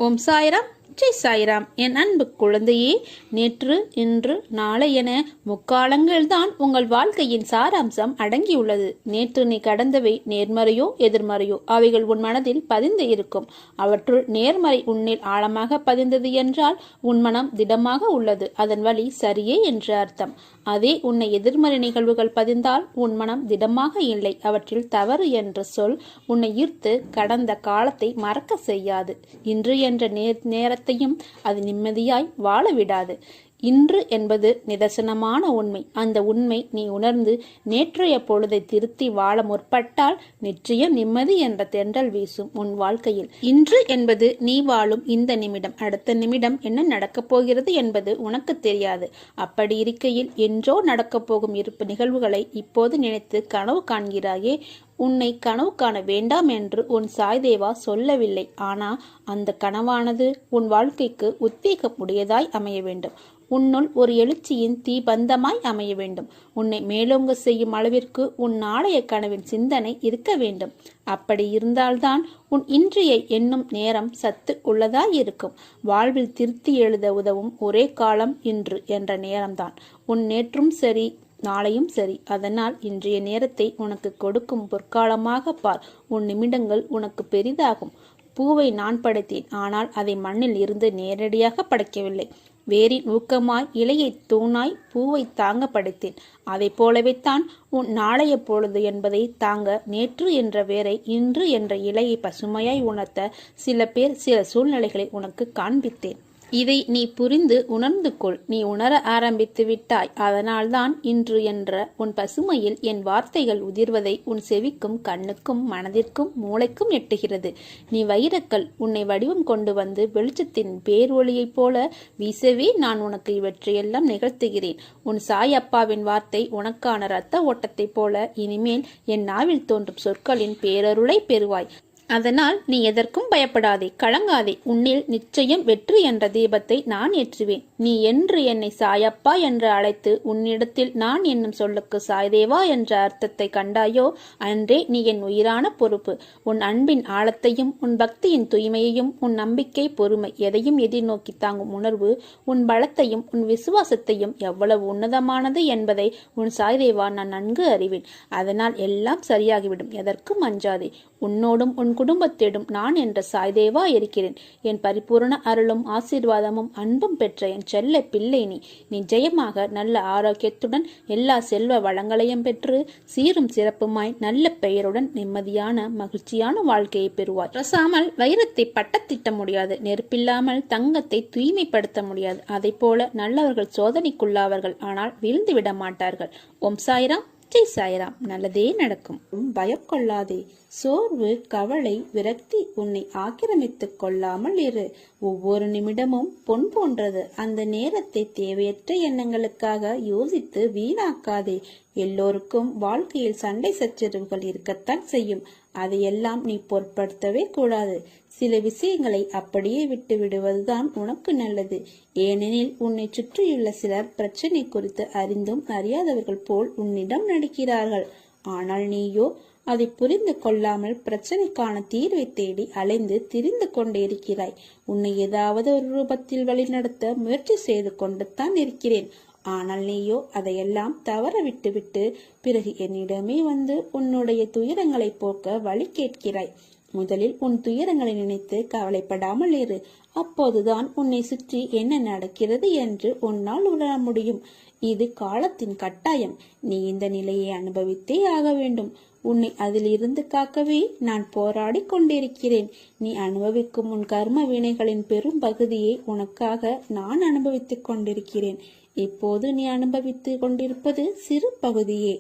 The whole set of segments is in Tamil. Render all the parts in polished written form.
ஓம் சாய்ராம், ஜெய் சாய்ராம். என் அன்பு குழந்தையே, நேற்று இன்று நாளை என முக்காலங்கள்தான் உங்கள் வாழ்க்கையின் சாராம்சம் அடங்கியுள்ளது. நேற்று நீ கடந்தவை நேர்மறையோ எதிர்மறையோ அவைகள் உன் மனதில் பதிந்து இருக்கும். அவற்றுள் நேர்மறை உன்னில் ஆழமாக பதிந்தது என்றால் உன் மனம் திடமாக உள்ளது, அதன் வழி சரியே என்று அர்த்தம். அதே உன்னை எதிர்மறை நிகழ்வுகள் பதிந்தால் உன் மனம் திடமாக இல்லை, அவற்றில் தவறு என்ற சொல் உன்னை ஈர்த்து கடந்த காலத்தை மறக்க செய்யாது. இன்று என்ற நேரத்தையும் அது நிம்மதியாய் வாழ விடாது. இன்று என்பது நிதர்சனமான உண்மை. அந்த உண்மை நீ உணர்ந்து நேற்றைய பொழுதை திருத்தி வாழ முற்பட்டால் நிச்சயம் நிம்மதி என்ற தென்றல் வீசும் உன் வாழ்க்கையில். இன்று என்பது நீ வாழும் இந்த நிமிடம். அடுத்த நிமிடம் என்ன நடக்கப் போகிறது என்பது உனக்கு தெரியாது. அப்படி இருக்கையில் என்றோ நடக்கப் போகும் இருப்பு நிகழ்வுகளை இப்போது நினைத்து கனவு காண்கிறாயே. உன்னை கனவு காண வேண்டாம் என்று உன் சாய்தேவா சொல்லவில்லை. ஆனால் அந்த கனவானது உன் வாழ்க்கைக்கு உத்வேகம் உடையதாய் அமைய வேண்டும். உன்னுள் ஒரு எழுச்சியின் தீபந்தமாய் அமைய வேண்டும். உன்னை மேலோங்க செய்யும் அளவிற்கு உன் நாளைய கனவின் சிந்தனை இருக்க வேண்டும். அப்படி இருந்தால்தான் உன் இன்றைய எண்ணும் நேரம் சத்து உள்ளதாய் இருக்கும். வாழ்வில் திருத்தி எழுத உதவும் ஒரே காலம் இன்று என்ற நேரம்தான். உன் நேற்றும் சரி, நாளையும் சரி. அதனால் இன்றைய நேரத்தை உனக்கு கொடுக்கும் பொற்காலமாக பார். உன் நிமிடங்கள் உனக்கு பெரிதாகும். பூவை நான் படைத்தேன், ஆனால் அதை மண்ணில் இருந்து நேரடியாக படைக்கவில்லை. வேரின் ஊக்கமாய், இலையை தூணாய், பூவை தாங்க படைத்தேன். அதை போலவே தான் உன் நாளைய பொழுது என்பதை தாங்க நேற்று என்ற வேரை இன்று என்ற இலையை பசுமையாய் உணர்த்த சில பேர் சில சூழ்நிலைகளை உனக்கு காண்பித்தேன். இதை நீ புரிந்து உணர்ந்து கொள். நீ உணர ஆரம்பித்து விட்டாய். அதனால்தான் இன்று என்ற உன் பசுமையில் என் வார்த்தைகள் உதிர்வதை உன் செவிக்கும் கண்ணுக்கும் மனதிற்கும் மூளைக்கும் எட்டுகிறது. நீ வைரக்கல். உன்னை வடிவம் கொண்டு வந்து வெளிச்சத்தின் பேரொளியைப் போல வீசவே நான் உனக்கு இவற்றையெல்லாம் நிகழ்த்துகிறேன். உன் சாய் அப்பாவின் வார்த்தை உனக்கான இரத்த ஓட்டத்தைப் போல இனிமேல் என் நாவில் தோன்றும் சொற்களின் பேரருளை பெறுவாய். அதனால் நீ எதற்கும் பயப்படாதே, கலங்காதே. உன்னில் நிச்சயம் வெற்றி என்ற தீபத்தை நான் ஏற்றுவேன். நீ என்று என்னை சாயப்பா என்று அழைத்து உன்னிடத்தில் நான் என்னும் சொல்லுக்கு சாய்தேவா என்ற அர்த்தத்தை கண்டாயோ, அன்றே நீ என் உயிரான பொறுப்பு. உன் அன்பின் ஆழத்தையும் உன் பக்தியின் தூய்மையையும் உன் நம்பிக்கை பொறுமை எதையும் எதிர்நோக்கி தாங்கும் உணர்வு உன் பலத்தையும் உன் விசுவாசத்தையும் எவ்வளவு உன்னதமானது என்பதை உன் சாய்தேவா நான் நன்கு அறிவேன். அதனால் எல்லாம் சரியாகிவிடும். எதற்கும் அஞ்சாதே. உன்னோடும் உன் குடும்பத்திடும் நான் என்ற சாய்தேவா இருக்கிறேன். என் பரிபூர்ண அருளும் ஆசீர்வாதமும் அன்பும் பெற்ற என் செல்ல பிள்ளை நீ. நிச்சயமாக நல்ல ஆரோக்கியத்துடன் எல்லா செல்வ வளங்களையும் பெற்று சீரும் சிறப்புமாய் நல்ல பெயருடன் நிம்மதியான மகிழ்ச்சியான வாழ்க்கையை பெறுவாய். ரசாமல் வைரத்தை பட்டத்திட்ட முடியாது, நெருப்பில்லாமல் தங்கத்தை தூய்மைப்படுத்த முடியாது. அதை போல நல்லவர்கள் சோதனைக்குள்ளாவர்கள், ஆனால் வீழ்ந்து விட மாட்டார்கள். ஓம் சாய்ராம், ஜெய் சாய்ராம். நல்லதே நடக்கும். பயம் கொள்ளாதே. சோர்வு, கவலை, விரக்தி உன்னை ஆக்கிரமித்துக் கொள்ளாமல் இரு. ஒவ்வொரு நிமிடமும் பொன் போன்றது. அந்த நேரத்தை தேவையற்ற எண்ணங்களுக்காக யோசித்து வீணாக்காதே. எல்லோருக்கும் வாழ்க்கையில் சண்டை சச்சரவுகள் இருக்கத்தான் செய்யும். அதையெல்லாம் நீ பொருட்படுத்தவே கூடாது. சில விஷயங்களை அப்படியே விட்டு விடுவதுதான் உனக்கு நல்லது. ஏனெனில் உன்னை சுற்றியுள்ள சிலர் பிரச்சனை குறித்து அறிந்தும் அறியாதவர்கள் போல் உன்னிடம் நடிக்கிறார்கள். ஆனால் நீயோ அதை புரிந்து கொள்ளாமல் பிரச்சனைக்கான தீர்வை தேடி அலைந்து திரிந்து கொண்டு இருக்கிறாய். உன்னை ஏதாவது ஒரு ரூபத்தில் வழிநடத்த முயற்சி செய்து கொண்டு தான் இருக்கிறேன். ஆனால் நீயோ அதையெல்லாம் தவற விட்டுவிட்டு பிறகு என்னிடமே வந்து உன்னுடைய துயரங்களை போக்க வழி கேட்கிறாய். முதலில் உன் துயரங்களை நினைத்து கவலைப்படாமல் இரு. அப்போதுதான் உன்னை சுற்றி என்ன நடக்கிறது என்று உன்னால் உணர முடியும். இது காலத்தின் கட்டாயம். நீ இந்த நிலையை அனுபவித்தே ஆக வேண்டும். உன்னை அதிலிருந்து காக்கவே நான் போராடி கொண்டிருக்கிறேன். நீ அனுபவிக்கும் உன் கர்ம வினைகளின் பெரும் பகுதியை உனக்காக நான் அனுபவித்துக் கொண்டிருக்கிறேன். இப்போது நீ அனுபவித்து கொண்டிருப்பது சிறு பகுதியே.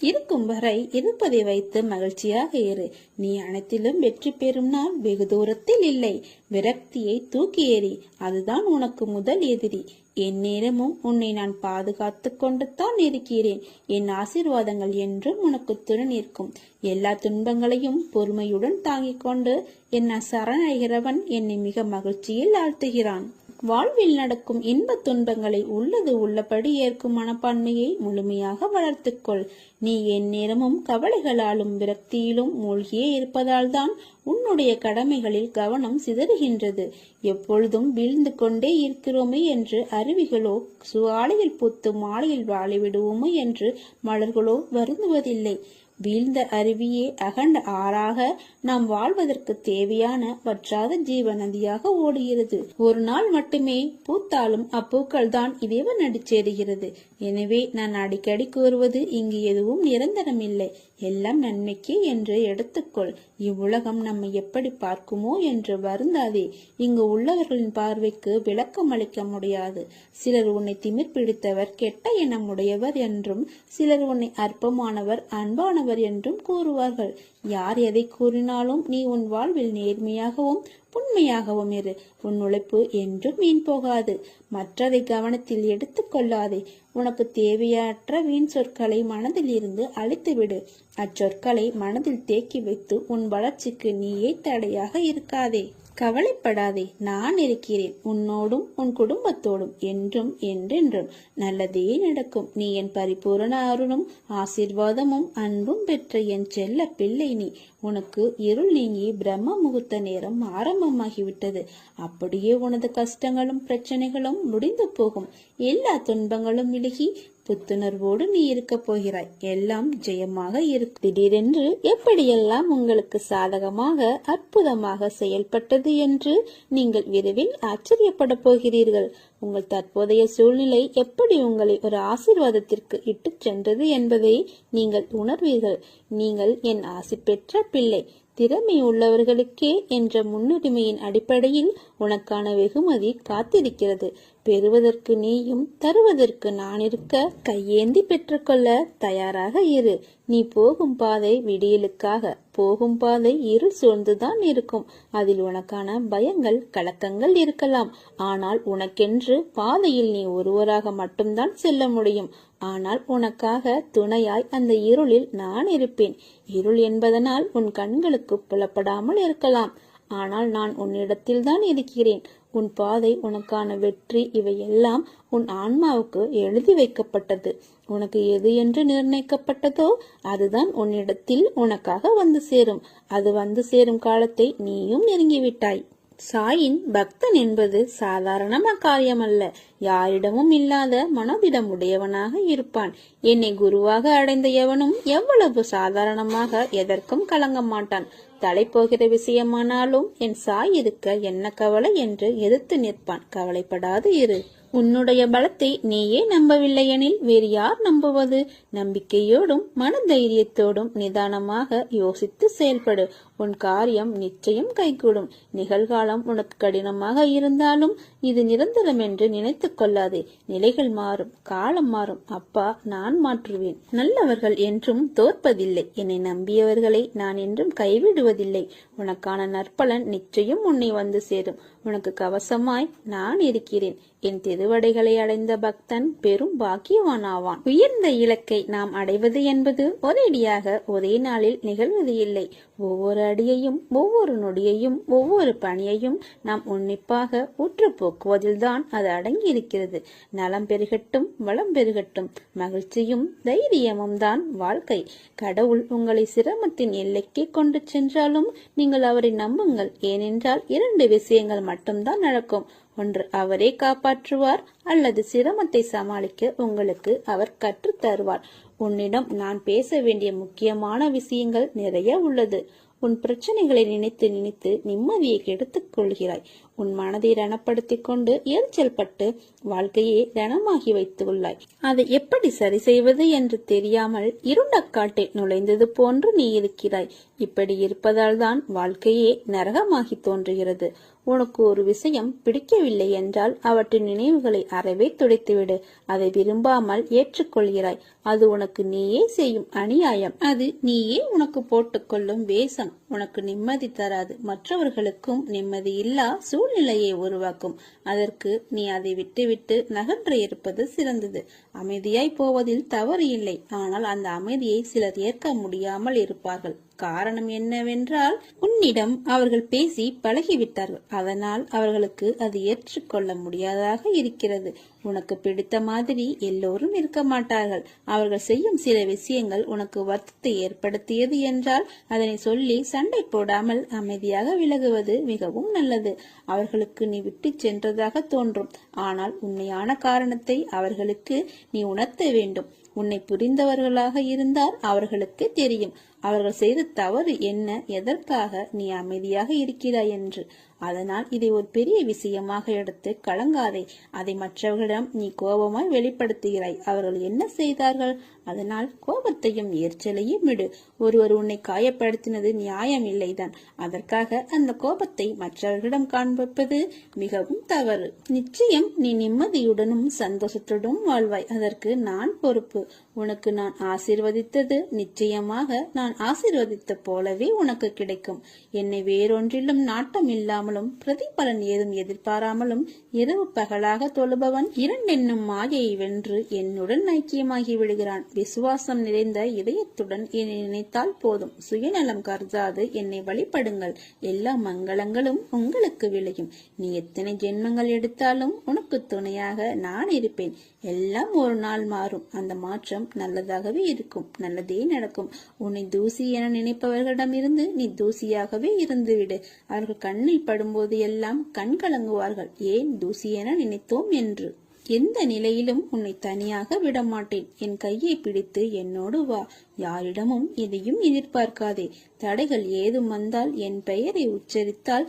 இருக்கும் வரை இருப்பதை வைத்து மகிழ்ச்சியாக இரு. நீ அனைத்திலும் வெற்றி பெறும் நாள் வெகு தூரத்தில் இல்லை. விரக்தியை தூக்கி எறி. அதுதான் உனக்கு முதல் எதிரி. என் நேரமும் உன்னை நான் பாதுகாத்து கொண்டு தான் இருக்கிறேன். என் ஆசீர்வாதங்கள் என்றும் உனக்கு துணை நிற்கும். எல்லா துன்பங்களையும் பொறுமையுடன் தாங்கிக் கொண்டு என்ன சரணடைகிறவன் என்னை மிக மகிழ்ச்சியில் ஆழ்த்துகிறான். வாழ்வில் நடக்கும் இன்பத் துன்பங்களை உள்ளது உள்ளபடி ஏற்கும் மனப்பான்மையை முழுமையாக வளர்த்துக்கொள். நீ எந்நேரமும் கவலைகளாலும் விரக்தியிலும் மூழ்கியே இருப்பதால் தான் உன்னுடைய கடமைகளில் கவனம் சிதறுகின்றது. எப்பொழுதும் வீழ்ந்து கொண்டே இருக்கிறோமே என்று அருவிகளோ, சுவாலையில் பூத்து மாலையில் வாழிவிடுவோமோ என்று மலர்களோ வருந்துவதில்லை. வீழ்ந்த அருவியே அகண்ட ஆறாக நாம் வாழ்வதற்கு தேவையான வற்றாத ஜீவ நதியாக ஓடுகிறது. ஒரு நாள் மட்டுமே பூத்தாலும் அப்பூக்கள் தான் இறைவன் அடிச்சேருகிறது. எனவே நான் அடிக்கடி கூறுவது, இங்கு எதுவும் நிரந்தரம் இல்லை, எல்லாம் நன்மைக்கே என்று எடுத்துக்கொள். இவ்வுலகம் நம்மை எப்படி பார்க்குமோ என்று வருந்தாதே. இங்கு உள்ளவர்களின் பார்வைக்கு விளக்கம் அளிக்க முடியாது. சிலர் உன்னை திமிர் பிடித்தவர், கெட்ட எண்ணம் உடையவர் என்றும், சிலர் உன்னை அற்பமானவர், அன்பானவர் என்றும் கூறுவார்கள். யார் எதை கூறினாலும் நீ உன் வாழ்வில் நேர்மையாகவும் உண்மையாகவும் இரு. உன் உழைப்பு என்றும் வீண் போகாது. மற்றதை கவனத்தில் எடுத்துக் கொள்ளாதே. உனக்கு தேவையற்ற வீண் சொற்களை மனதில் இருந்து அழித்துவிடு. அச்சொற்களை மனதில் தேக்கி வைத்து உன் வளர்ச்சிக்கு நீயே தடையாக இருக்காதே. கவலைப்படாதே, நான் இருக்கிறேன். உன்னோடும் உன் குடும்பத்தோடும் என்றும் என்றென்றும் நல்லதே நடக்கும். நீ என் பரிபூரண அருளும் ஆசீர்வாதமும் அன்பும் பெற்ற என் செல்ல பிள்ளை. நீ உனக்கு இருள் நீங்கி பிரம்ம முகூர்த்த நேரம் ஆரம்பமாகிவிட்டது. அப்படியே உனது கஷ்டங்களும் பிரச்சனைகளும் முடிந்து போகும். எல்லா துன்பங்களும் விலகி புத்துணர்வோடு நீ இருக்க போகிறாய். எல்லாம் ஜெயமாக இருக்கும். திடீரென்று எப்படியெல்லாம் உங்களுக்கு சாதகமாக அற்புதமாக செயல்பட்டது என்று நீங்கள் விரைவில் ஆச்சரியப்பட போகிறீர்கள். உங்கள் தற்போதைய சூழ்நிலை எப்படி உங்களை ஒரு ஆசீர்வாதத்திற்கு இட்டு சென்றது என்பதை நீங்கள் உணர்வீர்கள். நீங்கள் என் ஆசி பெற்ற பிள்ளை. திறமை உள்ளவர்களுக்கே என்ற முன்னுரிமையின் அடிப்படையில் உனக்கான வெகுமதி காத்திருக்கிறது. பெறுவதற்கு நீயும் தருவதற்கு நான் இருக்க கையேந்தி பெற்றுக்கொள்ள தயாராக இரு. நீ போகும் பாதை விடியலுக்காக, போகும் பாதை இருள் சூழ்ந்துதான் இருக்கும். அதில் உனக்கான பயங்கள் கலக்கங்கள் இருக்கலாம். ஆனால் உனக்கென்று பாதையில் நீ ஒருவராக மட்டும்தான் செல்ல முடியும். ஆனால் உனக்காக துணையாய் அந்த இருளில் நான் இருப்பேன். இருள் என்பதனால் உன் கண்களுக்கு புலப்படாமல் இருக்கலாம். ஆனால் நான் உன்னிடத்தில் தான் இருக்கிறேன். உன் பாதை, உனக்கான வெற்றி, இவையெல்லாம் உன் ஆன்மாவுக்கு எழுதி வைக்கப்பட்டது. உனக்கு எது என்று நிர்ணயிக்கப்பட்டதோ அதுதான் உன்னிடத்தில் உனக்காக வந்து சேரும். அது வந்து சேரும் காலத்தை நீயும் நெருங்கிவிட்டாய். சாயின் பக்தன் என்பது சாதாரண காரியமல்ல. யாரிடமும் இல்லாத மனோதிடம் உடையவனாக இருப்பான். என்னை குருவாக அடைந்த எவனும் எவ்வளவு சாதாரணமாக எதற்கும் கலங்க மாட்டான். தலை போகிற விஷயமானாலும் என் சாய் இருக்க என்ன கவலை என்று எதிர்த்து நிற்பான். கவலைப்படாது இரு. உன்னுடைய பலத்தை நீயே நம்பவில்லை எனில் வேறு யார் நம்புவது? நம்பிக்கையோடும் மன தைரியத்தோடும் நிதானமாக யோசித்து செயல்படு. உன் காரியம் நிச்சயம் கைகூடும். நிகழ்காலம் உனக்கு கடினமாக இருந்தாலும் இது நிரந்தரம் என்று நினைத்து கொள்ளாதே. நிலைகள் மாறும், காலம் மாறும். அப்பா, நான் மாற்றுவேன். நல்லவர்கள் என்றும் தோற்பதில்லை. என்னை நம்பியவர்களை நான் என்றும் கைவிடுவதில்லை. உனக்கான நற்பலன் நிச்சயம் உன்னை வந்து சேரும். உனக்கு கவசமாய் நான் இருக்கிறேன். என் திருவடைகளை அடைந்த பக்தன் பெரும் பாக்கியவானாவான். உயர்ந்த இலக்கை நாம் அடைவது என்பது ஒரேடியாக ஒரே நாளில் நிகழ்வது இல்லை. ஒவ்வொரு அடியையும், ஒவ்வொரு நொடியையும், ஒவ்வொரு பணியையும் நாம் உன்னிப்பாக உற்று போக்குவதில்தான் அது அடங்கி இருக்கிறது. நலம் பெருகட்டும், வளம் பெருகட்டும், மகிழ்ச்சியும் தைரியமும் தான் வாழ்க்கை. கடவுள் உங்களை சிரமத்தின் எல்லைக்கே கொண்டு சென்றாலும் நீங்கள் அவரை நம்புங்கள். ஏனென்றால் 2 விஷயங்கள் மட்டும்தான் நடக்கும். ஒன்று, அவரே காப்பாற்றுவார், அல்லது சிரமத்தை சமாளிக்க உங்களுக்கு அவர் கற்றுத் தருவார். உன்னிடம் நான் பேச வேண்டிய முக்கியமான விஷயங்கள் நிறைய உள்ளது. உன் பிரச்சனைகளை நினைத்து நினைத்து நிம்மதியை கெடுத்துக் கொள்கிறாய். உன் மனதை ரணப்படுத்திக் கொண்டு எரிச்சல் பட்டு வாழ்க்கையை ரணமாகி வைத்துள்ளாய். அதை எப்படி சரி செய்வது என்று தெரியாமல் இருண்ட காட்டில் நுழைந்தது போன்று நீ இருக்கிறாய். இப்படி இருப்பதால் தான் வாழ்க்கையே நரகமாகி தோன்றுகிறது. உனக்கு ஒரு விஷயம் பிடிக்கவில்லை என்றால் அவற்றின் நினைவுகளை அறவே துடைத்துவிடு. அதை விரும்பாமல் ஏற்றுக்கொள்கிறாய். அது உனக்கு நீயே செய்யும் அநியாயம். அது நீயே உனக்கு போட்டுக்கொள்ளும் வேஷம். உனக்கு நிம்மதி தராது, மற்றவர்களுக்கும் நிம்மதி இல்லா சூழ்நிலையை உருவாக்கும். அதற்கு நீ அதை விட்டுவிட்டு நகன்று இருப்பது சிறந்தது. அமைதியாய் போவதில் தவறு இல்லை. ஆனால் அந்த அமைதியை சிலர் ஏற்க முடியாமல் இருப்பார்கள். காரணம் என்னவென்றால் உன்னிடம் அவர்கள் பேசி பழகிவிட்டார்கள். அதனால் அவர்களுக்கு அது ஏற்றுக்கொள்ள முடியாததாக இருக்கிறது. உனக்கு பிடித்த மாதிரி எல்லோரும் இருக்க மாட்டார்கள். அவர்கள் செய்யும் சில விஷயங்கள் உனக்கு வருத்தத்தை ஏற்படுத்தியது என்றால் அதனை சொல்லி சண்டை போடாமல் அமைதியாக விலகுவது மிகவும் நல்லது. அவர்களுக்கு நீ விட்டு சென்றதாக தோன்றும். ஆனால் உண்மையான காரணத்தை அவர்களுக்கு நீ உணர்த்த வேண்டும். உன்னை புரிந்தவர்களாக இருந்தால் அவர்களுக்கு தெரியும் அவர்கள் செய்த தவறு என்ன, எதற்காக நீ அமைதியாக இருக்கிறாய் என்று. அதனால் இதை ஒரு பெரிய விஷயமாக எடுத்து கலங்காதே. அதை மற்றவர்களிடம் நீ கோபமாய் வெளிப்படுத்துகிறாய். அவர்கள் என்ன செய்தார்கள்? அதனால் கோபத்தையும் எரிச்சலையும் விடு. ஒருவர் உன்னை காயப்படுத்தினது நியாயம் இல்லைதான். அதற்காக அந்த கோபத்தை மற்றவர்களிடம் காண்பிப்பது மிகவும் தவறு. நிச்சயம் நீ நிம்மதியுடனும் சந்தோஷத்துடனும் வாழ்வாய். அதற்கு நான் பொறுப்பு. உனக்கு நான் ஆசீர்வதித்தது நிச்சயமாக நான் ஆசீர்வதித்த போலவே உனக்கு கிடைக்கும். என்னை வேறொன்றிலும் நாட்டம் இல்லாமலும் பிரதிபலன் ஏதும் எதிர்பாராமலும் இரவு பகலாக தொழுபவன் இரண்டென்னும் மாயையை வென்று என்னுடன் ஐக்கியமாகி விடுகிறான். விசுவாசம் நிறைந்த இதயத்துடன் என்னை நினைத்தால் போதும். சுயநலம் கருதாது என்னை வழிபடுங்கள். எல்லா மங்களங்களும் உங்களுக்கு விளையும். நீ எத்தனை ஜென்மங்கள் எடுத்தாலும் உனக்கு துணையாக நான் இருப்பேன். எல்லாம் ஒரு நாள் மாறும். அந்த மாற்றம் நல்லதாகவே இருக்கும். நல்லதே நடக்கும். உன்னை தூசி என நினைப்பவர்களிடமிருந்து நீ தூசியாகவே இருந்துவிடு. அவர்கள் கண்ணில் படும்போது எல்லாம் கண் கலங்குவார்கள். ஏன் தூசி என நினைத்தோம் என்று. எந்த நிலையிலும் உன்னை தனியாக விடமாட்டேன். என் கையை பிடித்து என்னோடு வா. யாரிடமும் எதையும் எதிர்பார்க்காதே. தடைகள் ஏதும் வந்தால் என் பெயரை உச்சரித்தால்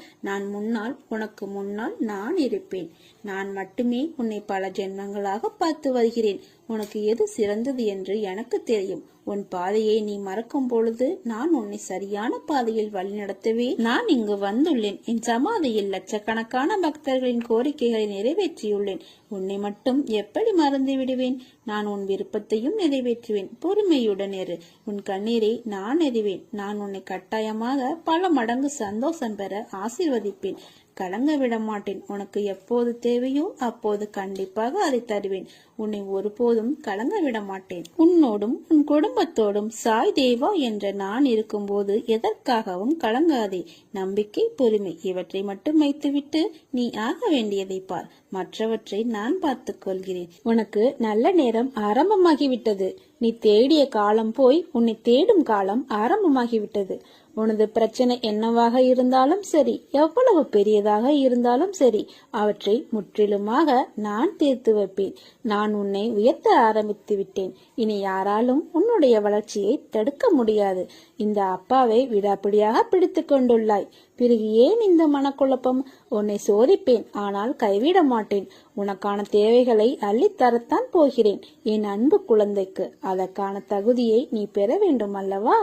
உனக்கு முன்னால் நான் இருப்பேன். நான் மட்டுமே உன்னை பல ஜென்மங்களாக பார்த்து வருகிறேன். உனக்கு எது சிறந்தது என்று எனக்கு தெரியும். உன் பாதையை நீ மறக்கும் பொழுது நான் உன்னை சரியான பாதையில் வழிநடத்தவே நான் இங்கு வந்துள்ளேன். என் சமாதியில் லட்சக்கணக்கான பக்தர்களின் கோரிக்கைகளை நிறைவேற்றியுள்ளேன். உன்னை மட்டும் எப்படி மறந்து விடுவேன்? நான் உன் விருப்பத்தையும் நிறைவேற்றுவேன். பொறுமையுடன் இரு. உன் கண்ணீரை நான் எறிவேன். நான் உன்னை கட்டாயமாக பல மடங்கு சந்தோஷம் பெற ஆசீர்வதிப்பேன். கலங்க விட மாட்டேன். உனக்கு எப்போது தேவையோ அப்போது கண்டிப்பாக அதை தருவேன். உன்னை ஒருபோதும் கலங்க விட மாட்டேன். உன்னோடும் உன் குடும்பத்தோடும் சாய் தேவா என்ற நான் இருக்கும்போது எதற்காகவும் கலங்காதே. நம்பிக்கை, பொறுமை இவற்றை மட்டும் வைத்துவிட்டு நீ ஆக வேண்டியதை பார். மற்றவற்றை நான் பார்த்துக் கொள்கிறேன். உனக்கு நல்ல நேரம் ஆரம்பமாகிவிட்டது. நீ தேடிய காலம் போய் உன்னை தேடும் காலம் ஆரம்பமாகிவிட்டது. உனது பிரச்சனை என்னவாக இருந்தாலும் சரி, எவ்வளவு பெரியதாக இருந்தாலும் சரி, அவற்றை முற்றிலுமாக நான் தீர்த்து வைப்பேன். நான் உன்னை உயர்த்த ஆரம்பித்து விட்டேன். இனி யாராலும் உன்னுடைய வளர்ச்சியை தடுக்க முடியாது. இந்த அப்பாவை விடாப்பிடியாக பிடித்து கொண்டுள்ளாய். பிறகு ஏன் இந்த மனக்குழப்பம்? உன்னை சோதிப்பேன், ஆனால் கைவிட மாட்டேன். உனக்கான தேவைகளை அள்ளித்தரத்தான் போகிறேன். என் அன்பு குழந்தைக்கு அதற்கான தகுதியை நீ பெற வேண்டும் அல்லவா?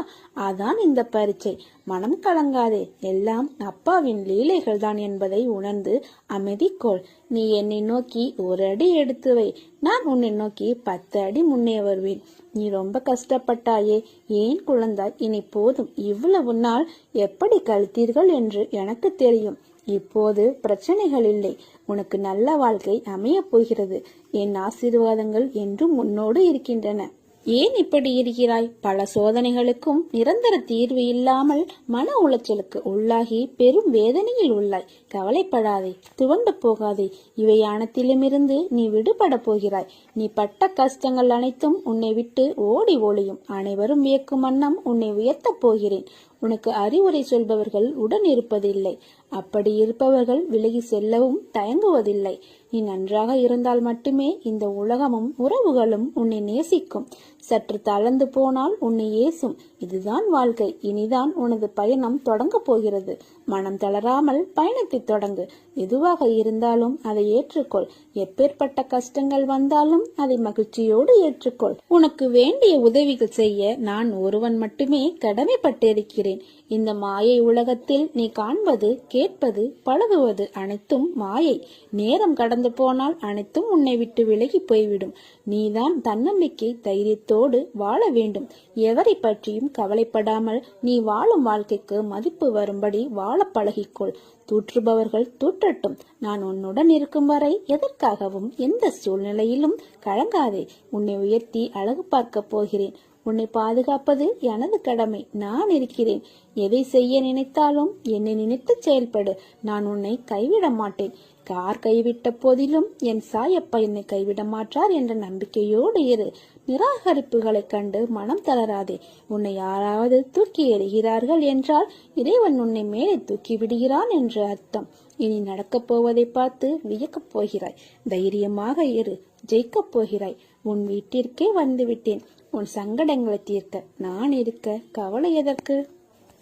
அதான் இந்த பரீட்சை. மனம் கலங்காதே. எல்லாம் அப்பாவின் லீலைகள் தான் என்பதை உணர்ந்து அமைதிக்கோள். நீ என்னை நோக்கி ஒரு அடி எடுத்து வை. நான் உன்னை நோக்கி 10 அடி முன்னே வருவேன். நீ ரொம்ப கஷ்டப்பட்டாயே. ஏன் குழந்தாய்? இனி போதும். இவ்வளவு நாள் எப்படி கழித்தீர்கள் என்று எனக்கு தெரியும். இப்போது பிரச்சனைகள் இல்லை. உனக்கு நல்ல வாழ்க்கை அமையப் போகிறது. என் ஆசீர்வாதங்கள் என்றும் உன்னோடு இருக்கின்றன. ஏன் இப்படி இருக்கிறாய்? பல சோதனைகளுக்கும் நிரந்தர தீர்வு இல்லாமல் மன உளைச்சலுக்கு உள்ளாகி பெரும் வேதனையில் உள்ளாய். கவலைப்படாதே, துவண்டு போகாதே. இவை அனைத்திலுமிருந்து நீ விடுபட போகிறாய். நீ பட்ட கஷ்டங்கள் அனைத்தும் உன்னை விட்டு ஓடி ஒளியும். அனைவரும் வியக்கும் வண்ணம் உன்னை உயர்த்தப் போகிறேன். உனக்கு அறிவுரை சொல்பவர்கள் உடன் இருப்பதில்லை. அப்படி இருப்பவர்கள் விலகி செல்லவும் தயங்குவதில்லை. நீ நன்றாக இருந்தால் மட்டுமே இந்த உலகமும் உறவுகளும் உன்னை நேசிக்கும். சற்று தளர்ந்து போனால் உன்னை ஏசும். இதுதான் வாழ்க்கை. இனிதான் உனது பயணம் தொடங்க போகிறது. மனம் தளராமல் பயணத்தை தொடங்கு. எதுவாக இருந்தாலும் அதை ஏற்றுக்கொள். எப்பேற்பட்ட கஷ்டங்கள் வந்தாலும் அதை மகிழ்ச்சியோடு ஏற்றுக்கொள். உனக்கு வேண்டிய உதவிகள் செய்ய நான் ஒருவன் மட்டுமே கடமைப்பட்டிருக்கிறேன். இந்த மாயை உலகத்தில் நீ காண்பது, கேட்பது, பழகுவது அனைத்தும் மாயை. நேரம் கடந்து போனால் அனைத்தும் உன்னை விட்டு விலகி போய்விடும். நீதான் தன்னம்பிக்கை, தைரியத்தோடு வாழ வேண்டும். எவரை பற்றியும் கவலைப்படாமல் நீ வாழும் வாழ்க்கைக்கு மதிப்பு வரும்படி வாழ பழகிக்கொள். தூற்றுபவர்கள் தூற்றட்டும். நான் உன்னுடன் இருக்கும் வரை எதற்காகவும் எந்த சூழ்நிலையிலும் கலங்காதே. உன்னை உயர்த்தி அழகு பார்க்க போகிறேன். உன்னை பாதுகாப்பது எனது கடமை. நான் இருக்கிறேன். எதை செய்ய நினைத்தாலும் என்னை நினைத்து செயல்படு. நான் உன்னை கைவிட மாட்டேன். யார் கைவிட்ட போதிலும் என் சாயப்பா என்னை கைவிட மாட்டார் என்ற நம்பிக்கையோடு இரு. நிராகரிப்புகளை கண்டு மனம் தளராதே. உன்னை யாராவது தூக்கி எறிகிறார்கள் என்றால் இறைவன் உன்னை மேலே தூக்கி விடுகிறான் என்று அர்த்தம். இனி நடக்கப் போவதை பார்த்து வியக்கப் போகிறாய். தைரியமாக இரு. ஜெயிக்கப் போகிறாய். உன் வீட்டிற்கே வந்துவிட்டேன். உன் சங்கடங்களை தீர்க்க நான் இருக்க கவலை எதற்கு?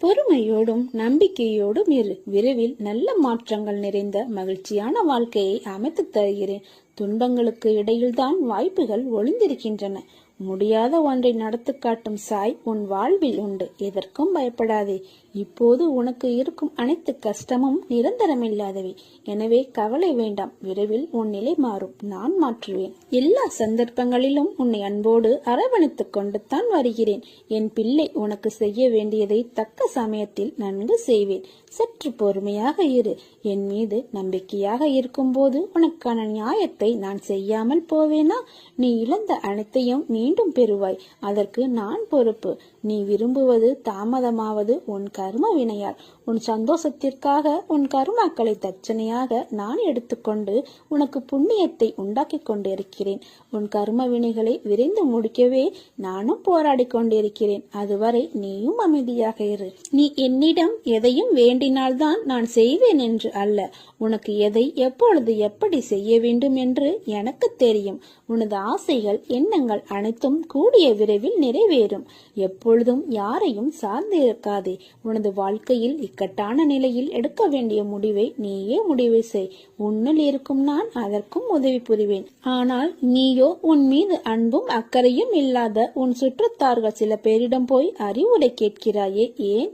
பொறுமையோடும் நம்பிக்கையோடும் இரு. விரைவில் நல்ல மாற்றங்கள் நிறைந்த மகிழ்ச்சியான வாழ்க்கையை அமைத்து தருகிறேன். துன்பங்களுக்கு இடையில்தான் வாய்ப்புகள் ஒளிந்திருக்கின்றன. முடியாத ஒன்றை நடத்தி காட்டும் சாய் உன் வாழ்வில் உண்டு. எதற்கும் பயப்படாதே. இப்போது உனக்கு இருக்கும் அனைத்து கஷ்டமும் நிரந்தரமில்லாதவை. எனவே கவலை வேண்டாம். விரைவில் உன் நிலை மாறும். நான் மாற்றுவேன். எல்லா சந்தர்ப்பங்களிலும் உன்னை அன்போடு அரவணைத்துக் கொண்டு தான் வருகிறேன். என் பிள்ளை, உனக்கு செய்ய வேண்டியதை தக்க சமயத்தில் நன்கு செய்வேன். சற்று பொறுமையாக இரு. என் மீது நம்பிக்கையாக இருக்கும்போது உனக்கான நியாயத்தை நான் செய்யாமல் போவேனா? நீ இழந்த அனைத்தையும் மீண்டும் பெறுவாய். அதற்கு நான் பொறுப்பு. நீ விரும்புவது தாமதமாவது உன் கர்ம வினையால். உன் சந்தோஷத்திற்காக உன் கர்மாக்களை தட்சணையாக நான் எடுத்துக்கொண்டு உனக்கு புண்ணியத்தை உண்டாக்கி கொண்டிருக்கிறேன். உன் கர்ம வினைகளை விரைந்து முடிக்கவே நானும் போராடி கொண்டிருக்கிறேன். அதுவரை நீயும் அமைதியாக இரு. நீ என்னிடம் எதையும் வேண்டினால்தான் நான் செய்வேன் என்று அல்ல. உனக்கு எதை எப்பொழுது எப்படி செய்ய வேண்டும் என்று எனக்கு தெரியும். உனது ஆசைகள் எண்ணங்கள் அனைத்தும் கூடிய விரைவில் நிறைவேறும். எப்பொழுதும் யாரையும் சார்ந்து இருக்காதே. உனது வாழ்க்கையில் இக்கட்டான நிலையில் எடுக்க வேண்டிய முடிவை நீயே முடிவு செய். உன்னில் இருக்கும் நான் அதற்கும் உதவி புரிவேன். ஆனால் நீயோ உன் மீது அன்பும் அக்கறையும் இல்லாத உன் சுற்றத்தார்கள் சில பேரிடம் போய் அறிவுரை கேட்கிறாயே, ஏன்?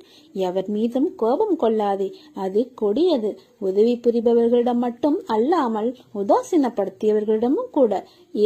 எவர் மீதும் கோபம் கொள்ளாதே. அது கொடியது. உதவி புரிபவர்களிடம் மட்டும் அல்லாமல் உதாசீனப்படுத்தியவர்களிடமும் கூட.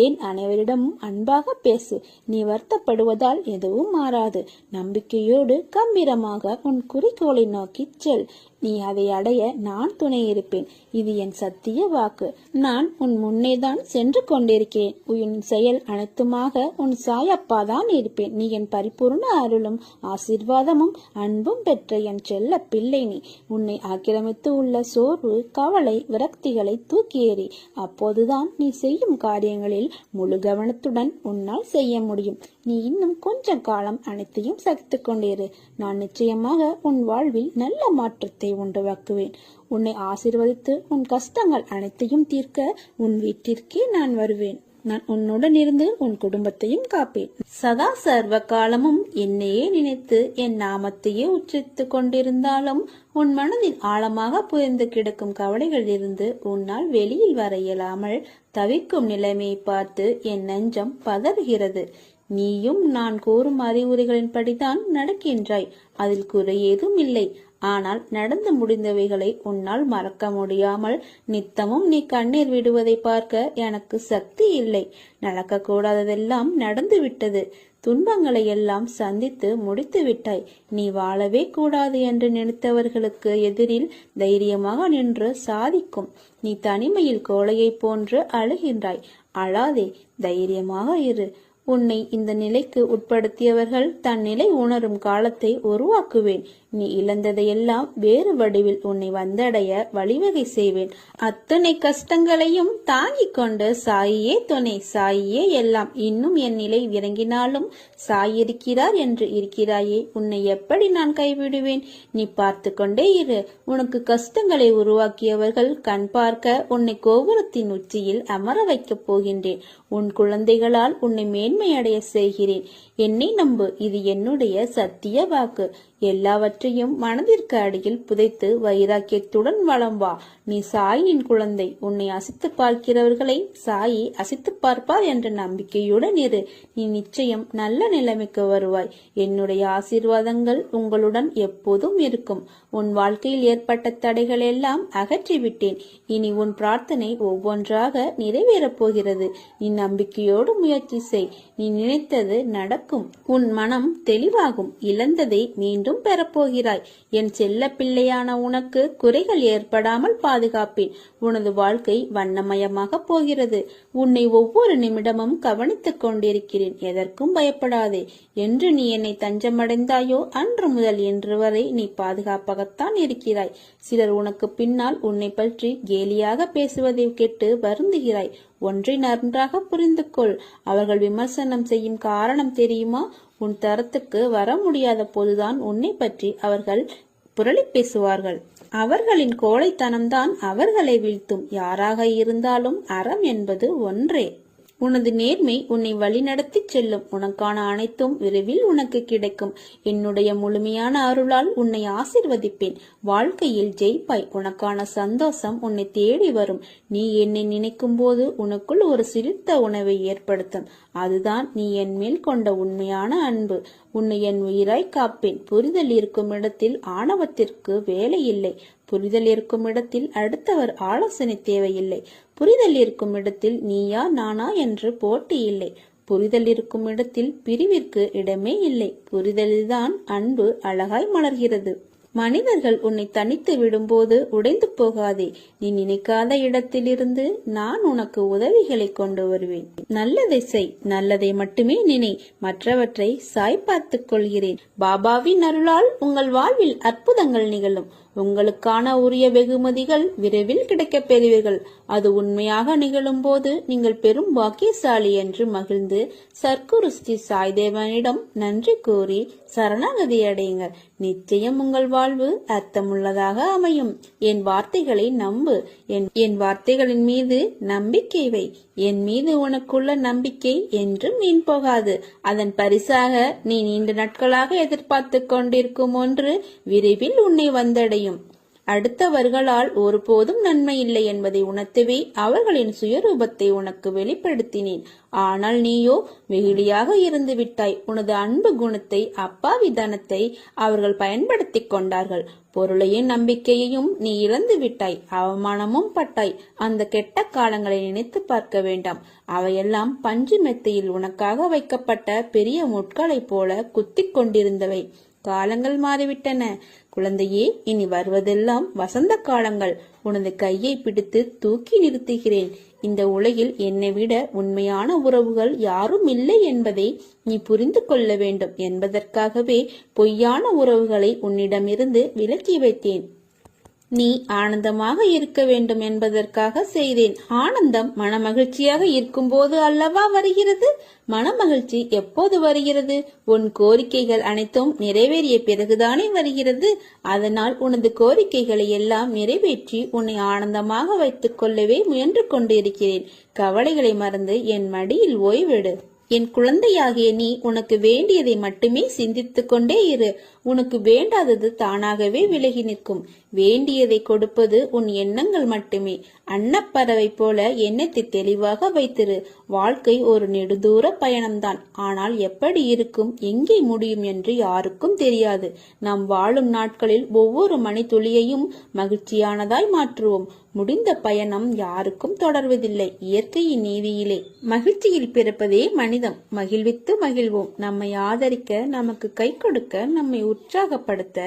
ஏன் அனைவரிடமும் அன்பாக பேசு. நீ வருத்தப்படுவதால் எதுவும் மாறாது. நம்பிக்கையோடு கம்பீரமாக உன் குறிக்கோளை நோக்கி செல். நீ அதை அடைய நான் துணை இருப்பேன். இது என் சத்திய வாக்கு. நான் உன் முன்னேதான் சென்று கொண்டிருக்கிறேன். உன் செயல் அனைத்துமாக உன் சாயப்பா தான் இருப்பேன். நீ என் பரிபூர்ண அருளும் ஆசீர்வாதமும் அன்பும் பெற்ற என் செல்ல பிள்ளை. நீ உன்னை ஆக்கிரமித்து உள்ள சோர்வு, கவலை, விரக்திகளை தூக்கி எறி. அப்போதுதான் நீ செய்யும் காரியங்களில் முழு கவனத்துடன் உன்னால் செய்ய முடியும். நீ இன்னும் கொஞ்ச காலம் அனைத்தையும் சகித்துக் கொண்டிரு. நான் நிச்சயமாக உன் வாழ்வில் நல்ல மாற்றத்தை உண்டாக்குவேன். உன்னை ஆசீர்வதித்து உன் கஷ்டங்கள் அனைத்தையும் தீர்க்க உன் வீட்டிற்கே நான் வருவேன். நான் உன்னுடன் இருந்து உன் குடும்பத்தையும் காப்பேன். சதா சர்வ காலமும் என்னையே நினைத்து என் நாமத்தையே உச்சரித்துக் கொண்டிருந்தாலும் உன் மனதில் ஆழமாக புரிந்து கிடக்கும் கவலைகளில் இருந்து உன்னால் வெளியில் வர இயலாமல் தவிக்கும் நிலைமையை பார்த்து என் நெஞ்சம் பதறுகிறது. நீயும் நான் கூறும் அறிவுரைகளின்படிதான் நடக்கின்றாய். அதில் குறை ஏதும் இல்லை. ஆனால் நடந்து முடிந்தவைகளை உன்னால் மறக்க முடியாமல் நித்தமும் நீ கண்ணீர் விடுவதை பார்க்க எனக்கு சக்தி இல்லை. நடக்கக்கூடாததெல்லாம் நடந்து விட்டது. துன்பங்களை எல்லாம் சந்தித்து முடித்து விட்டாய். நீ வாழவே கூடாது என்று நினைத்தவர்களுக்கு எதிரில் தைரியமாக நின்று சாதிக்கும். நீ தனிமையில் கோழையை போன்று அழுகின்றாய். அழாதே, தைரியமாக இரு. உன்னை இந்த நிலைக்கு உட்படுத்தியவர்கள் தன் நிலை உணரும் காலத்தை உருவாக்குவேன். நீ இழந்ததையெல்லாம் வேறு வடிவில் உன்னை வந்தடைய வழிவகை செய்வேன். அத்தனை கஷ்டங்களையும் தாங்கிக் கொண்டு சாயியே துணை, சாயியே எல்லாம். இன்னும் என் நிலை இறங்கினாலும் சாய் இருக்கிறார் என்று இருக்கிறாயே. உன்னை எப்படி நான் கைவிடுவேன்? நீ பார்த்து கொண்டே இரு. உனக்கு கஷ்டங்களை உருவாக்கியவர்கள் கண் பார்க்க உன்னை கோபுரத்தின் உச்சியில் அமர வைக்கப் போகின்றேன். உன் குழந்தைகளால் உன்னை மேன்மையடைய செய்கிறேன். என்னை நம்பு. இது என்னுடைய சத்திய வாக்கு. எல்லாவற்றையும் மனதிற்கு அடியில் புதைத்து வைராக்கியத்துடன் வலம் வா. நீ சாயின் குழந்தை. உன்னை அசித்து பார்க்கிறவர்களை சாயி அசித்து பார்ப்பார் என்ற நம்பிக்கையுடன் இரு. நீ நிச்சயம் நல்ல நிலைமைக்கு வருவாய். என்னுடைய ஆசீர்வாதங்கள் உங்களுடன் எப்போதும் இருக்கும். உன் வாழ்க்கையில் ஏற்பட்ட தடைகள் எல்லாம் அகற்றிவிட்டேன். இனி உன் பிரார்த்தனை ஒவ்வொன்றாக நிறைவேறப் போகிறது. நீ நம்பிக்கையோடு முயற்சி செய். நீ நினைத்தது நடக்கும். உன் மனம் தெளிவாகும். இழந்ததை மீண்டும் மீண்டும் பெறப்போகிறாய். என் செல்ல பிள்ளையான உனக்கு குறைகள் ஏற்படாமல் பாதுகாப்பேன். உனது வாழ்க்கை வண்ணமயமாக போகிறது. உன்னை ஒவ்வொரு நிமிடமும் கவனித்துக் கொண்டிருக்கிறேன். எதற்கும் பயப்படாதே. என்று நீ என்னை தஞ்சமடைந்தாயோ அன்று முதல் இன்று வரை நீ பாதுகாப்பாகத்தான் இருக்கிறாய். சிலர் உனக்கு பின்னால் உன்னை பற்றி கேலியாக பேசுவதை கேட்டு வருந்துகிறாய். ஒன்றை நன்றாக புரிந்து கொள். அவர்கள் விமர்சனம் செய்யும் காரணம் தெரியுமா? உன் தரத்துக்கு வர முடியாத போதுதான் உன்னை பற்றி அவர்கள் புரளி பேசுவார்கள். அவர்களின் கோழைத்தனம்தான் அவர்களை வீழ்த்தும். யாராக இருந்தாலும் அறம் என்பது ஒன்றே. உனது நேர்மை உன்னை வழிநடத்தி செல்லும். உனக்கான அனைத்தும் விரைவில் உனக்கு கிடைக்கும். என்னுடைய முழுமையான அருளால் உன்னை ஆசிர்வதிப்பேன். வாழ்க்கையில் ஜெயிப்பாய். உனக்கான சந்தோஷம் உன்னை தேடி வரும். நீ என்னை நினைக்கும் போது உனக்குள் ஒரு சிரித்த உணவை ஏற்படுத்தும். அதுதான் நீ என் மேல் கொண்ட உண்மையான அன்பு. உன்னை என் உயிராய் காப்பேன். புரிதல் இருக்கும் இடத்தில் ஆணவத்திற்கு வேலை இல்லை. புரிதல் இருக்கும் இடத்தில் அடுத்தவர் ஆலோசனை தேவையில்லை. புரிதல் இருக்கும் இடத்தில் நீயா நானா என்று போட்டி இல்லை. புரிதல் இருக்கும் இடத்தில் பிரிவிற்கு இடமே இல்லை. புரிதலில்தான் அன்பு அழகாய் மலர்கிறது. மனிதர்கள் உன்னை தனித்து விடும்போது உடைந்து போகாதே. நீ நினைக்காத இடத்திலிருந்து நான் உனக்கு உதவிகளை கொண்டு வருவேன். நல்லதை செய். நல்லதை மட்டுமே நினை. மற்றவற்றை சாய்பார்த்துக் கொள்கிறேன். பாபாவின் அருளால் உங்கள் வாழ்வில் அற்புதங்கள் நிகழும். உங்களுக்கான உரிய வெகுமதிகள் விரைவில் கிடைக்கப் பெறுவீர்கள். அது உண்மையாக நிகழும் போது நீங்கள் பெரும் பாக்கியசாலி என்று மகிழ்ந்து சர்க்குரு ஸ்ரீ சாய்தேவனிடம் நன்றி கூறி சரணாகதி அடையுங்கள். நிச்சயம் உங்கள் வாழ்வு அர்த்தமுள்ளதாக அமையும். என் வார்த்தைகளை நம்பு. என் வார்த்தைகளின் மீது நம்பிக்கை வை. என் மீது உனக்குள்ள நம்பிக்கை என்றும் வீண் போகாது. அதன் பரிசாக நீ நீண்ட நாட்களாக எதிர்பார்த்து கொண்டிருக்கும் ஒன்று விரைவில் உன்னை வந்தடையும். அடுத்தவர்களால் ஒருபோதும் நன்மை இல்லை என்பதை உணர்த்தவே அவர்களின் சுயரூபத்தை உனக்கு வெளிப்படுத்தினேன். ஆனால் நீயோ வெகுளியாக இருந்து விட்டாய். உனது அன்பு குணத்தை, அப்பாவி தனத்தை அவர்கள் பயன்படுத்தி கொண்டார்கள். பொருளையும் நம்பிக்கையையும் நீ இழந்து விட்டாய். அவமானமும் பட்டாய். அந்த கெட்ட காலங்களை நினைத்து பார்க்க வேண்டாம். அவையெல்லாம் பஞ்சு மெத்தையில் உனக்காக வைக்கப்பட்ட பெரிய முட்களைப் போல குத்திக் கொண்டிருந்தவை. காலங்கள் மாறிவிட்டன குழந்தையே. இனி வருவதெல்லாம் வசந்த காலங்கள். உனது கையை பிடித்து தூக்கி நிறுத்துகிறேன். இந்த உலகில் என்னை விட உண்மையான உறவுகள் யாரும் இல்லை என்பதை நீ புரிந்து கொள்ள வேண்டும் என்பதற்காகவே பொய்யான உறவுகளை உன்னிடமிருந்து விலக்கி வைத்தேன். நீ ஆனந்தமாக இருக்க வேண்டும் என்பதற்காக செய்தேன். ஆனந்தம் மனமகிழ்ச்சியாக இருக்கும் போது அல்லவா வருகிறது. மனமகிழ்ச்சி எப்போது வருகிறது? உன் கோரிக்கைகள் அனைத்தும் நிறைவேறிய பிறகுதானே வருகிறது. அதனால் உனது கோரிக்கைகளை எல்லாம் நிறைவேற்றி உன்னை ஆனந்தமாக வைத்துக் கொள்ளவே முயன்று கொண்டிருக்கிறேன். கவலைகளை மறந்து என் மடியில் ஓய்வெடு. என் குழந்தையாகிய நீ உனக்கு வேண்டியதை மட்டுமே சிந்தித்துக் கொண்டே இரு. உனக்கு வேண்டாதது தானாகவே விலகி நிற்கும். வேண்டியதை கொடுப்பது உன் எண்ணங்கள் மட்டுமே. அன்னப்பறவை போல எண்ணத்தை தெளிவாக வைத்திரு. வாழ்க்கை ஒரு நெடுதூர பயணம்தான். ஆனால் எப்படி இருக்கும், எங்கே முடியும் என்று யாருக்கும் தெரியாது. நாம் வாழும் நாட்களில் ஒவ்வொரு மணித்துளியையும் மகிழ்ச்சியானதாய் மாற்றுவோம். முடிந்த பயணம் யாருக்கும் தொடர்வதில்லை. இயற்கையின் நீதியிலே மகிழ்ச்சியில் பிறப்பதே மனிதம். மகிழ்வித்து மகிழ்வோம். நம்மை ஆதரிக்க, நமக்கு கை கொடுக்க, நம்மை உற்சாகப்படுத்த,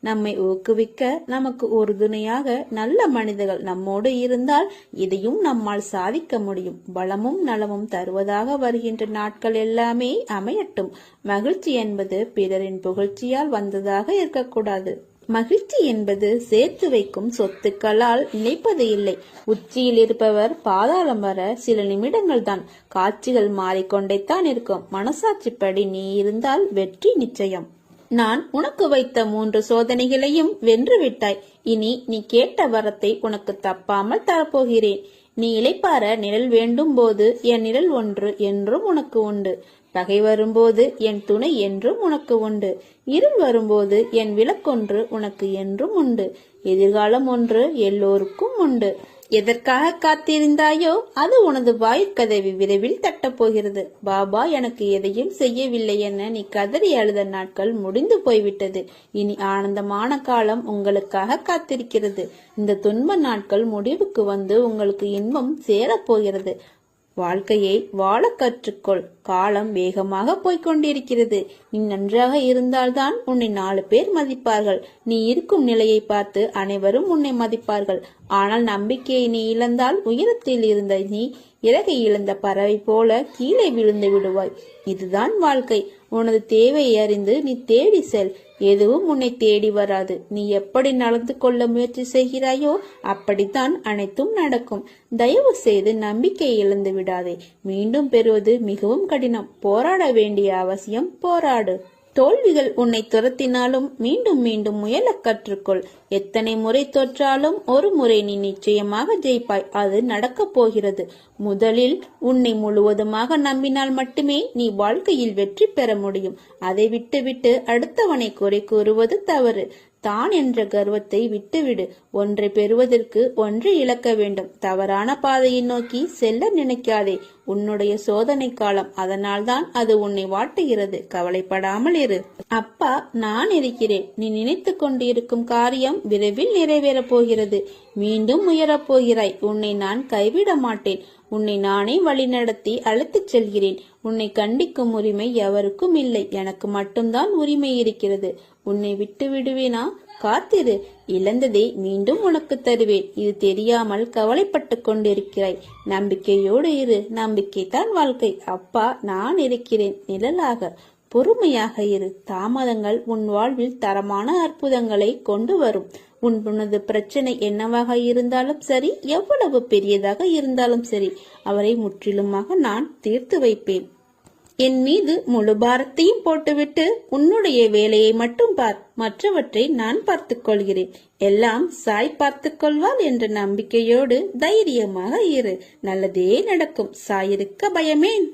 நம்மை ஊக்குவிக்க, நமக்கு ஒரு துணையாக நல்ல மனிதர்கள் நம்மோடு இருந்தால் இதையும் நம்மால் சாதிக்க முடியும். பலமும் நலமும் தருவதாக வருகின்ற நாட்கள் எல்லாமே அமையட்டும். மகிழ்ச்சி என்பது பிறரின் புகழ்ச்சியால் வந்ததாக இருக்கக்கூடாது. மகிழ்ச்சி என்பது சேர்த்து வைக்கும் சொத்துக்களால் நினைப்பது இல்லை. உச்சியில் இருப்பவர் பாதாளம் வர சில நிமிடங்கள் தான். காட்சிகள் மாறிக்கொண்டேத்தான் இருக்கும். மனசாட்சிப்படி நீ இருந்தால் வெற்றி நிச்சயம். நான் உனக்கு வைத்த 3 சோதனைகளையும் வென்று விட்டாய். இனி நீ கேட்ட வரத்தை உனக்கு தப்பாமல் தரப்போகிறேன். நீ இளைப்பாற நிழல் வேண்டும் போது என் நிழல் ஒன்று என்றும் உனக்கு உண்டு. பகை வரும்போது என் துணை என்றும் உனக்கு உண்டு. இருள் வரும்போது என் விளக்கொன்று உனக்கு என்றும் உண்டு. எதிர்காலம் ஒன்று எல்லோருக்கும் உண்டு. எதற்காக காத்திருந்தாயோ அது உனது வாயிற்கதவி விரைவில் தட்டப்போகிறது. பாபா எனக்கு எதையும் செய்யவில்லை என நீ கதறி அழுத நாட்கள் முடிந்து போய்விட்டது. இனி ஆனந்தமான காலம் உங்களுக்காக காத்திருக்கிறது. இந்த துன்ப நாட்கள் முடிவுக்கு வந்து உங்களுக்கு இன்பம் சேரப்போகிறது. வாழ்க்கையை வாழ கற்றுக்கொள். காலம் வேகமாக போய்கொண்டிருக்கிறது. நீ நன்றாக இருந்தால்தான் உன்னை 4 பேர் மதிப்பார்கள். நீ இருக்கும் நிலையை பார்த்து அனைவரும் உன்னை மதிப்பார்கள். ஆனால் நம்பிக்கையை நீ இழந்தால் உயரத்தில் இருந்த நீ இறகை இழந்த பறவை போல கீழே விழுந்து விடுவாய். இதுதான் வாழ்க்கை. உனது தேவையை அறிந்து நீ தேடி செல். எதுவும் உன்னை தேடி வராது. நீ எப்படி நடந்து கொள்ள முயற்சி செய்கிறாயோ அப்படித்தான் அனைத்தும் நடக்கும். தயவு செய்து நம்பிக்கை இழந்து விடாதே. மீண்டும் பெறுவது மிகவும் கடினம். போராட வேண்டிய அவசியம். போராடு. தோல்விகள் உன்னை துரத்தினாலும் மீண்டும் மீண்டும் முயல கற்றுக்கொள். எத்தனை முறை தோற்றாலும் ஒரு முறை நீ நிச்சயமாக ஜெயிப்பாய். அது நடக்கப் போகிறது. முதலில் உன்னை முழுவதுமாக நம்பினால் மட்டுமே நீ வாழ்க்கையில் வெற்றி பெற முடியும். அதை விட்டுவிட்டு அடுத்தவனை குறை கூறுவது தவறு. தான் என்ற கர்வத்தை விட்டுவிடு. ஒன்றை பெறுவதற்கு ஒன்றை இழக்க வேண்டும். தவறான பாதையை நோக்கி செல்ல நினைக்காதே. உன்னுடைய சோதனை காலம். அதனால்தான் அது உன்னை வாட்டுகிறது. கவலைப்படாமல் இரு. அப்பா நான் இருக்கிறேன். நீ நினைத்து கொண்டிருக்கும் காரியம் விரைவில் நிறைவேறப் போகிறது. மீண்டும் உயரப் போகிறாய். உன்னை நான் கைவிட மாட்டேன். உன்னை நானே வழிநடத்தி அழைத்துச் செல்கிறேன். உன்னை கண்டிக்கும் உரிமை எவருக்கும் இல்லை. எனக்கு மட்டும்தான் உரிமை இருக்கிறது. உன்னை விட்டு விடுவேனா? காத்திரு. இழந்ததை மீண்டும் உனக்கு தருவேன். இது தெரியாமல் கவலைப்பட்டு கொண்டிருக்கிறாய். நம்பிக்கையோடு இரு. நம்பிக்கை தான் வாழ்க்கை. அப்பா நான் இருக்கிறேன். நிழலாக. பொறுமையாக இரு. தாமதங்கள் உன் வாழ்வில் தரமான அற்புதங்களை கொண்டு வரும். உனது பிரச்சனை என்னவாக இருந்தாலும் சரி, எவ்வளவு பெரியதாக இருந்தாலும் சரி, அவரை முற்றிலுமாக நான் தீர்த்து வைப்பேன். என் மீது முழு பாரத்தையும் போட்டுவிட்டு உன்னுடைய வேலையை மட்டும் பார். மற்றவற்றை நான் பார்த்துக் கொள்கிறேன். எல்லாம் சாய் பார்த்துக் கொள்வாள் என்ற நம்பிக்கையோடு தைரியமாக இரு. நல்லதே நடக்கும். சாயிருக்க பயமேன்.